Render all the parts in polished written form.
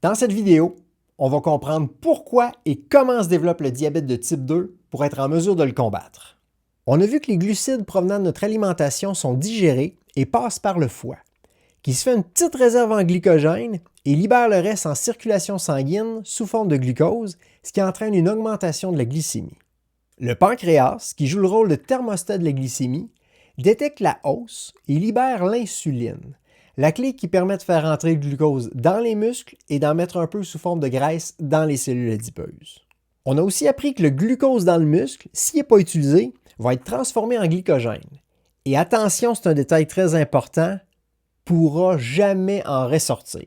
Dans cette vidéo, on va comprendre pourquoi et comment se développe le diabète de type 2 pour être en mesure de le combattre. On a vu que les glucides provenant de notre alimentation sont digérés et passent par le foie, qui se fait une petite réserve en glycogène et libère le reste en circulation sanguine sous forme de glucose, ce qui entraîne une augmentation de la glycémie. Le pancréas, qui joue le rôle de thermostat de la glycémie, détecte la hausse et libère l'insuline, la clé qui permet de faire entrer le glucose dans les muscles et d'en mettre un peu sous forme de graisse dans les cellules adipeuses. On a aussi appris que le glucose dans le muscle, s'il n'est pas utilisé, va être transformé en glycogène. Et attention, c'est un détail très important, pourra jamais en ressortir.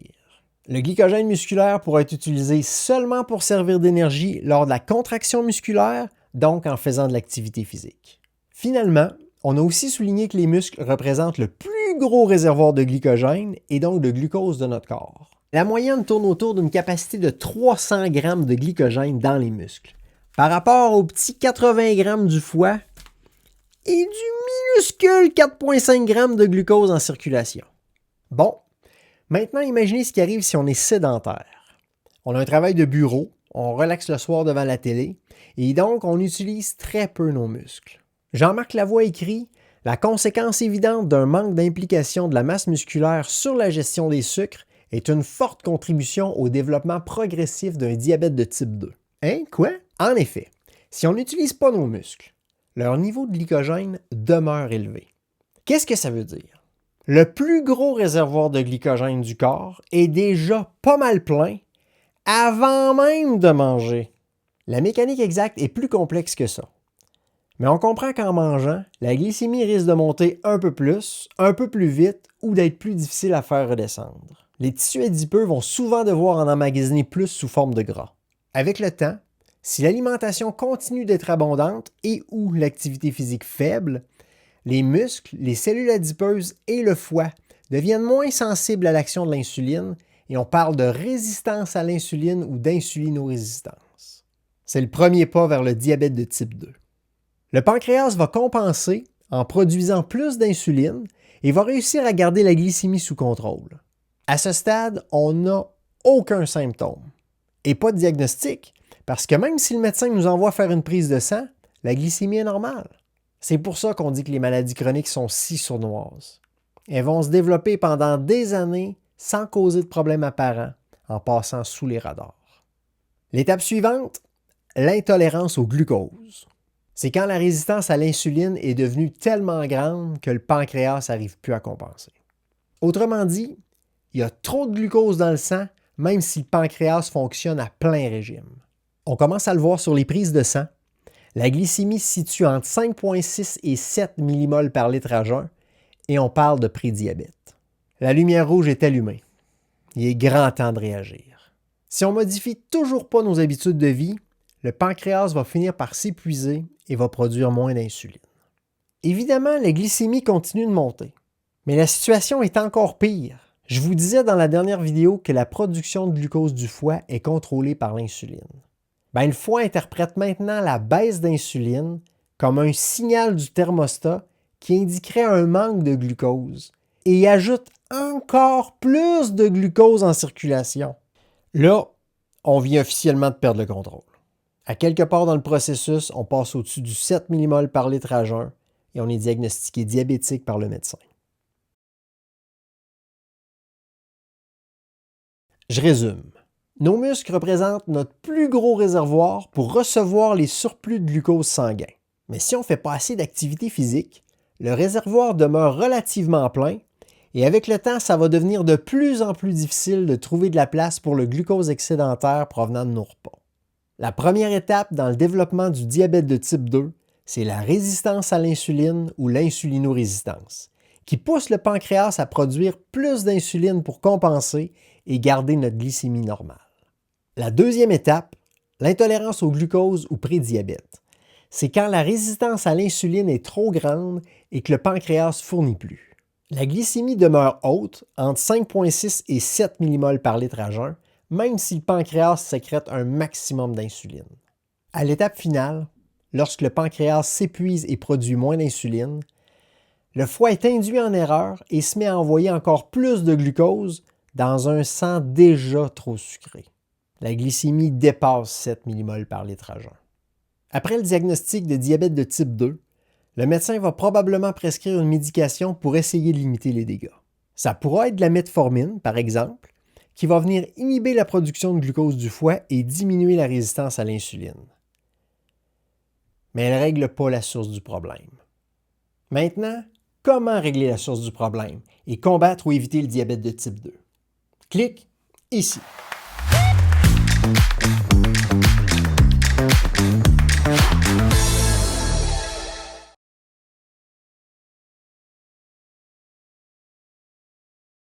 Le glycogène musculaire pourra être utilisé seulement pour servir d'énergie lors de la contraction musculaire, donc en faisant de l'activité physique. Finalement, on a aussi souligné que les muscles représentent le plus gros réservoir de glycogène et donc de glucose de notre corps. La moyenne tourne autour d'une capacité de 300 grammes de glycogène dans les muscles, par rapport aux petits 80 grammes du foie et du minuscule 4,5 grammes de glucose en circulation. Bon, maintenant imaginez ce qui arrive si on est sédentaire. On a un travail de bureau, on relaxe le soir devant la télé, et donc on utilise très peu nos muscles. Jean-Marc Lavoie écrit « La conséquence évidente d'un manque d'implication de la masse musculaire sur la gestion des sucres est une forte contribution au développement progressif d'un diabète de type 2. » Hein? Quoi? En effet, si on n'utilise pas nos muscles, leur niveau de glycogène demeure élevé. Qu'est-ce que ça veut dire? Le plus gros réservoir de glycogène du corps est déjà pas mal plein avant même de manger. La mécanique exacte est plus complexe que ça. Mais on comprend qu'en mangeant, la glycémie risque de monter un peu plus vite ou d'être plus difficile à faire redescendre. Les tissus adipeux vont souvent devoir en emmagasiner plus sous forme de gras. Avec le temps, si l'alimentation continue d'être abondante et ou l'activité physique faible, les muscles, les cellules adipeuses et le foie deviennent moins sensibles à l'action de l'insuline et on parle de résistance à l'insuline ou d'insulinorésistance. C'est le premier pas vers le diabète de type 2. Le pancréas va compenser en produisant plus d'insuline et va réussir à garder la glycémie sous contrôle. À ce stade, on n'a aucun symptôme et pas de diagnostic parce que même si le médecin nous envoie faire une prise de sang, la glycémie est normale. C'est pour ça qu'on dit que les maladies chroniques sont si sournoises. Elles vont se développer pendant des années sans causer de problèmes apparents en passant sous les radars. L'étape suivante, l'intolérance au glucose. C'est quand la résistance à l'insuline est devenue tellement grande que le pancréas n'arrive plus à compenser. Autrement dit, il y a trop de glucose dans le sang, même si le pancréas fonctionne à plein régime. On commence à le voir sur les prises de sang. La glycémie se situe entre 5,6 et 7 mmol par litre à jeun et on parle de prédiabète. La lumière rouge est allumée. Il est grand temps de réagir. Si on ne modifie toujours pas nos habitudes de vie, le pancréas va finir par s'épuiser et va produire moins d'insuline. Évidemment, la glycémie continue de monter, mais la situation est encore pire. Je vous disais dans la dernière vidéo que la production de glucose du foie est contrôlée par l'insuline. Le foie interprète maintenant la baisse d'insuline comme un signal du thermostat qui indiquerait un manque de glucose et ajoute encore plus de glucose en circulation. Là, on vient officiellement de perdre le contrôle. À quelque part dans le processus, on passe au-dessus du 7 mmol par litre à jeun et on est diagnostiqué diabétique par le médecin. Je résume. Nos muscles représentent notre plus gros réservoir pour recevoir les surplus de glucose sanguin. Mais si on ne fait pas assez d'activité physique, le réservoir demeure relativement plein et avec le temps, ça va devenir de plus en plus difficile de trouver de la place pour le glucose excédentaire provenant de nos repas. La première étape dans le développement du diabète de type 2, c'est la résistance à l'insuline ou l'insulinorésistance, qui pousse le pancréas à produire plus d'insuline pour compenser et garder notre glycémie normale. La deuxième étape, l'intolérance au glucose ou prédiabète, c'est quand la résistance à l'insuline est trop grande et que le pancréas ne fournit plus. La glycémie demeure haute, entre 5,6 et 7 mmol par litre à jeun, même si le pancréas sécrète un maximum d'insuline. À l'étape finale, lorsque le pancréas s'épuise et produit moins d'insuline, le foie est induit en erreur et se met à envoyer encore plus de glucose dans un sang déjà trop sucré. La glycémie dépasse 7 mmol par litre à jeun. Après le diagnostic de diabète de type 2, le médecin va probablement prescrire une médication pour essayer de limiter les dégâts. Ça pourra être de la metformine, par exemple, qui va venir inhiber la production de glucose du foie et diminuer la résistance à l'insuline. Mais elle ne règle pas la source du problème. Maintenant, comment régler la source du problème et combattre ou éviter le diabète de type 2? Clique ici.